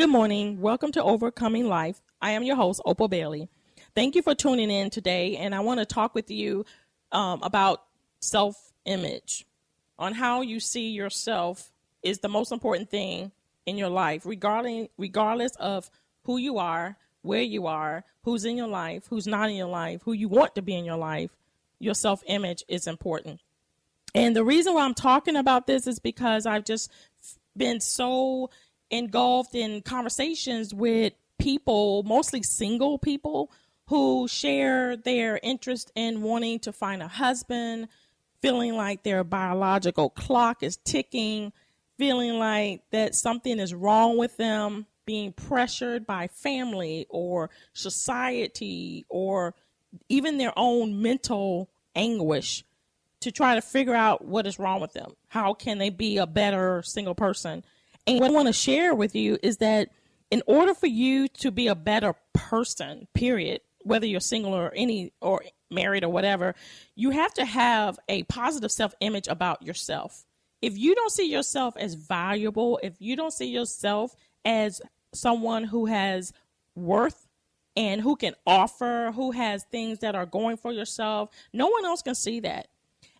Good morning. Welcome to Overcoming Life. I am your host, Opal Bailey. Thank you for tuning in today, and I want to talk with you about self-image, on how you see yourself is the most important thing in your life, regardless of who you are, where you are, who's in your life, who's not in your life, who you want to be in your life. Your self-image is important. And the reason why I'm talking about this is because I've just been so engulfed in conversations with people, mostly single people, who share their interest in wanting to find a husband, feeling like their biological clock is ticking, feeling like that something is wrong with them, being pressured by family or society or even their own mental anguish to try to figure out what is wrong with them. How can they be a better single person? And what I want to share with you is that in order for you to be a better person, period, whether you're single or married or whatever, you have to have a positive self-image about yourself. If you don't see yourself as valuable, if you don't see yourself as someone who has worth and who can offer, who has things that are going for yourself, no one else can see that.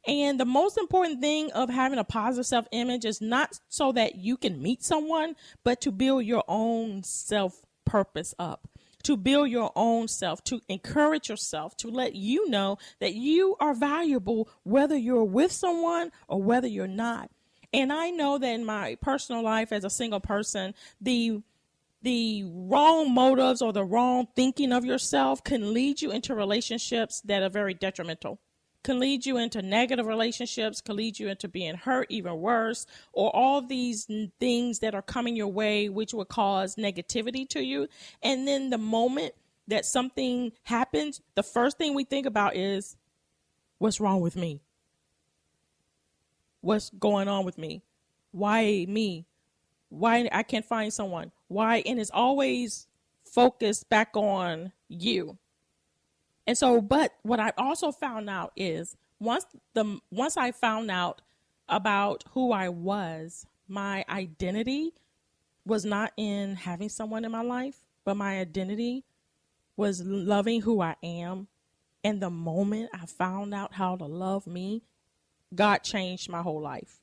And the most important thing of having a positive self-image is not so that you can meet someone, but to build your own self-purpose up, to build your own self, to encourage yourself, to let you know that you are valuable, whether you're with someone or whether you're not. And I know that in my personal life as a single person, the wrong motives or the wrong thinking of yourself can lead you into relationships that are very detrimental, can lead you into negative relationships, can lead you into being hurt, even worse, or all these things that are coming your way, which will cause negativity to you. And then the moment that something happens, the first thing we think about is, what's wrong with me? What's going on with me? Why me? Why I can't find someone? Why? And it's always focused back on you. And so, but what I also found out is once I found out about who I was, my identity was not in having someone in my life, but my identity was loving who I am. And the moment I found out how to love me, God changed my whole life.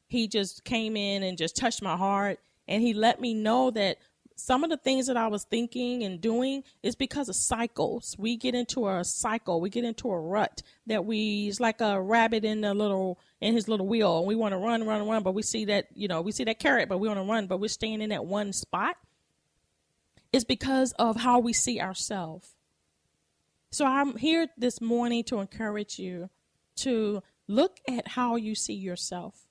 He just came in and just touched my heart, and he let me know that some of the things that I was thinking and doing is because of cycles. We get into a cycle. We get into a rut that it's like a rabbit in his little wheel. And we want to run, but we see that carrot, but we want to run, but we're staying in that one spot. It's because of how we see ourselves. So I'm here this morning to encourage you to look at how you see yourself.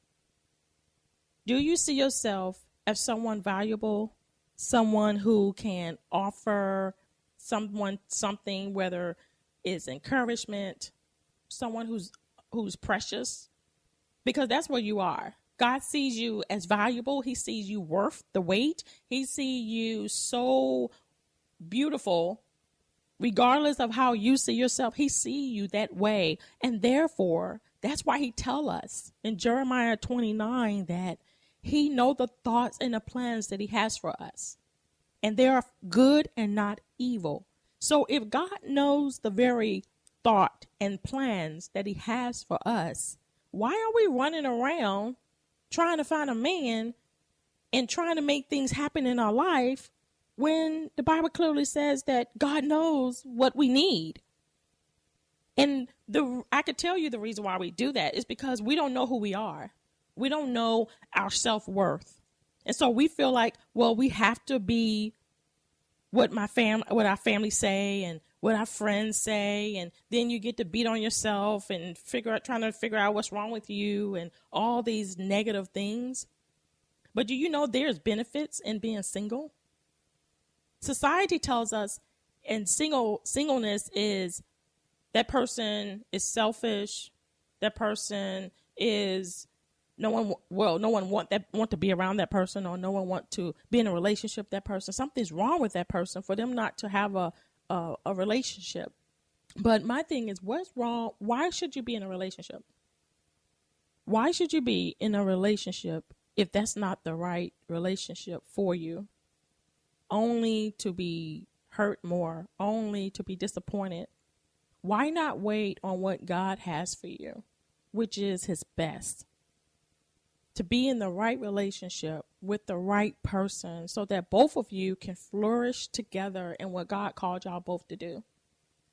Do you see yourself as someone valuable? Someone who can offer someone something, whether it's encouragement, someone who's precious, because that's what you are. God sees you as valuable. He sees you worth the wait. He sees you so beautiful, regardless of how you see yourself. He sees you that way. And therefore, that's why he tells us in Jeremiah 29 that he knows the thoughts and the plans that he has for us. And they are good and not evil. So if God knows the very thought and plans that he has for us, why are we running around trying to find a man and trying to make things happen in our life when the Bible clearly says that God knows what we need? And I could tell you the reason why we do that is because we don't know who we are. We don't know our self-worth. And so we feel like, well, we have to be what our family say and what our friends say. And then you get to beat on yourself and trying to figure out what's wrong with you and all these negative things. But do you know there's benefits in being single? Society tells us singleness is that person is selfish. That person is no one want to be around that person, or no one want to be in a relationship with that person. Something's wrong with that person for them not to have a relationship. But my thing is, what's wrong? Why should you be in a relationship? Why should you be in a relationship if that's not the right relationship for you? only to be hurt more, only to be disappointed. Why not wait on what God has for you, which is his best? To be in the right relationship with the right person so that both of you can flourish together in what God called y'all both to do.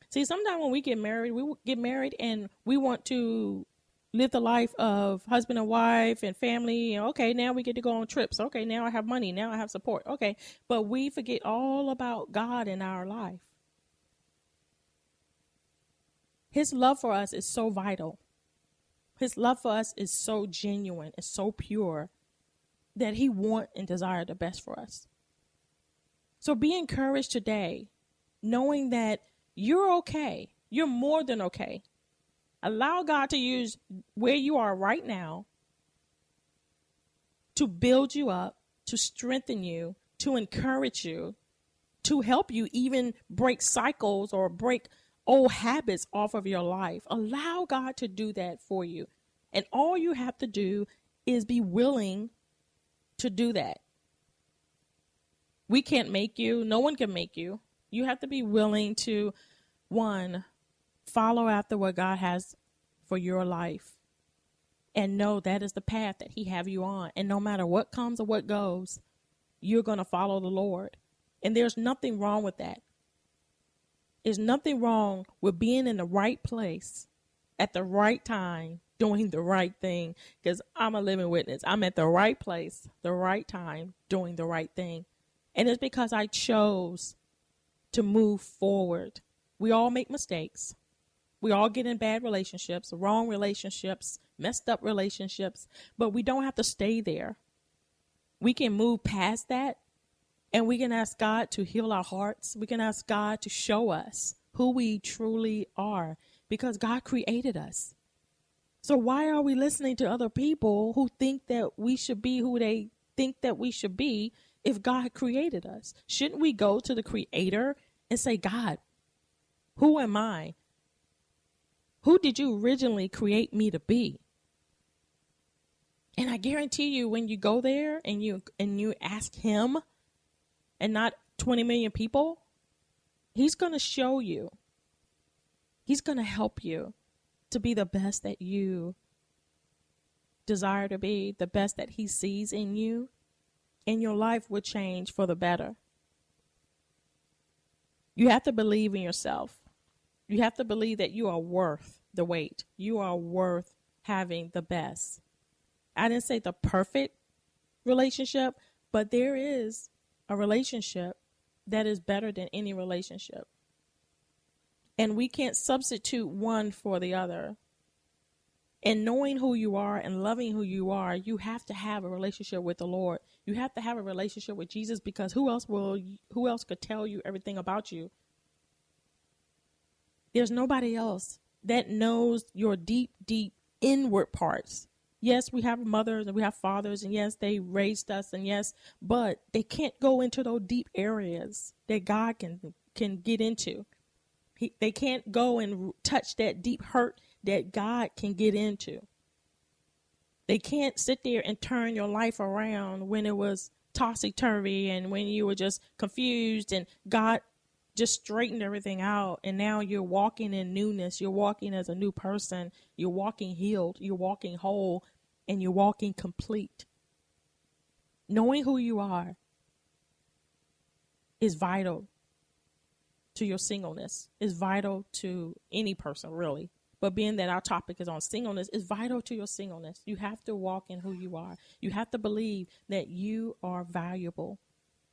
See, sometimes when we get married and we want to live the life of husband and wife and family. And okay, now we get to go on trips. Okay, now I have money. Now I have support. Okay, but we forget all about God in our life. His love for us is so vital. His love for us is so genuine and so pure that he wants and desires the best for us. So be encouraged today, knowing that you're okay. You're more than okay. Allow God to use where you are right now to build you up, to strengthen you, to encourage you, to help you even break cycles or break old habits off of your life. Allow God to do that for you. And all you have to do is be willing to do that. We can't make you. No one can make you. You have to be willing to, one, follow after what God has for your life and know that is the path that he have you on. And no matter what comes or what goes, you're going to follow the Lord. And there's nothing wrong with that. There's nothing wrong with being in the right place at the right time, doing the right thing, because I'm a living witness. I'm at the right place, the right time, doing the right thing. And it's because I chose to move forward. We all make mistakes. We all get in bad relationships, wrong relationships, messed up relationships, but we don't have to stay there. We can move past that, and we can ask God to heal our hearts. We can ask God to show us who we truly are, because God created us. So why are we listening to other people who think that we should be who they think that we should be if God created us? Shouldn't we go to the Creator and say, God, who am I? Who did you originally create me to be? And I guarantee you, when you go there and you ask him and not 20 million people, he's going to show you. He's going to help you to be the best that you desire to be, the best that he sees in you, and your life will change for the better. You have to believe in yourself. You have to believe that you are worth the wait. You are worth having the best. I didn't say the perfect relationship, but there is a relationship that is better than any relationship. And we can't substitute one for the other. And knowing who you are and loving who you are, you have to have a relationship with the Lord. You have to have a relationship with Jesus, because who else could tell you everything about you? There's nobody else that knows your deep, deep inward parts. Yes, we have mothers and we have fathers, and yes, they raised us, and yes, but they can't go into those deep areas that God can get into. They can't go and touch that deep hurt that God can get into. They can't sit there and turn your life around when it was topsy-turvy and when you were just confused, and God just straightened everything out, and now you're walking in newness. You're walking as a new person. You're walking healed. You're walking whole, and you're walking complete. Knowing who you are is vital to your singleness. Is vital to any person, really. But being that our topic is on singleness, is vital to your singleness. You have to walk in who you are. You have to believe that you are valuable.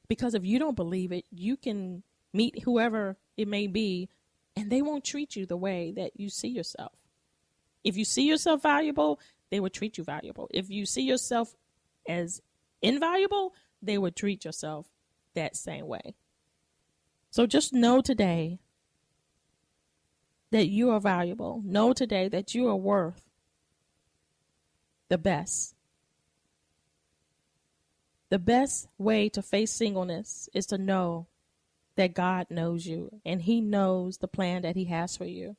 Because if you don't believe it, you can meet whoever it may be, and they won't treat you the way that you see yourself. If you see yourself valuable, they will treat you valuable. If you see yourself as invaluable, they will treat yourself that same way. So just know today that you are valuable. Know today that you are worth the best. The best way to face singleness is to know that God knows you, and he knows the plan that he has for you.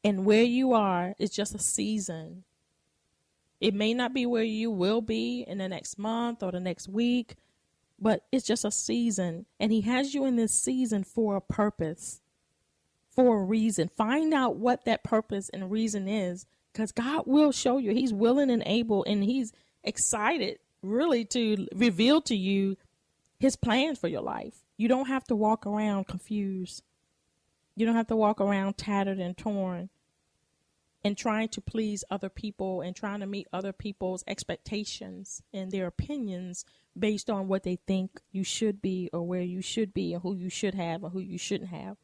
And where you are is just a season. It may not be where you will be in the next month or the next week, but it's just a season. And he has you in this season for a purpose, for a reason. Find out what that purpose and reason is, because God will show you. He's willing and able, and he's excited really to reveal to you his plans for your life. You don't have to walk around confused. You don't have to walk around tattered and torn and trying to please other people and trying to meet other people's expectations and their opinions based on what they think you should be or where you should be and who you should have or who you shouldn't have.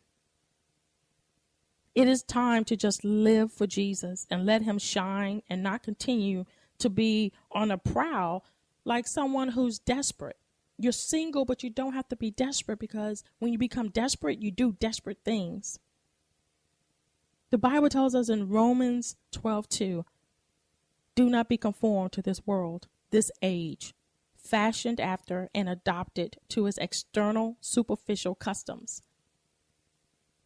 It is time to just live for Jesus and let him shine and not continue to be on a prowl like someone who's desperate. You're single, but you don't have to be desperate, because when you become desperate, you do desperate things. The Bible tells us in Romans 12:2, do not be conformed to this world, this age, fashioned after and adopted to its external, superficial customs,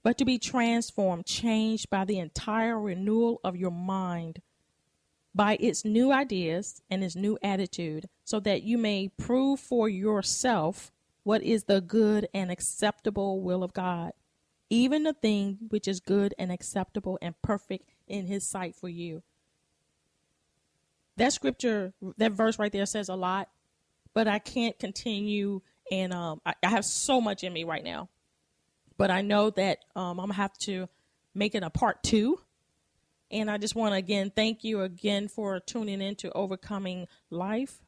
but to be transformed, changed by the entire renewal of your mind, by its new ideas and its new attitude, so that you may prove for yourself what is the good and acceptable will of God, even the thing which is good and acceptable and perfect in his sight for you. That scripture, that verse right there says a lot, but I can't continue, and I have so much in me right now. But I know that I'm going to have to make it a part 2. And I just want to, again, thank you again for tuning in to Overcoming Life.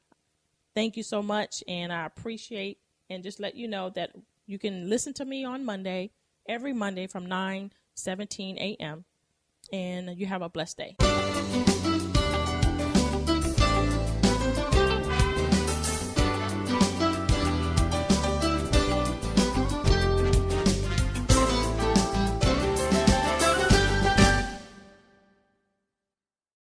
Thank you so much, and I appreciate, and just let you know that you can listen to me on Monday, every Monday from 9:17 a.m., and you have a blessed day.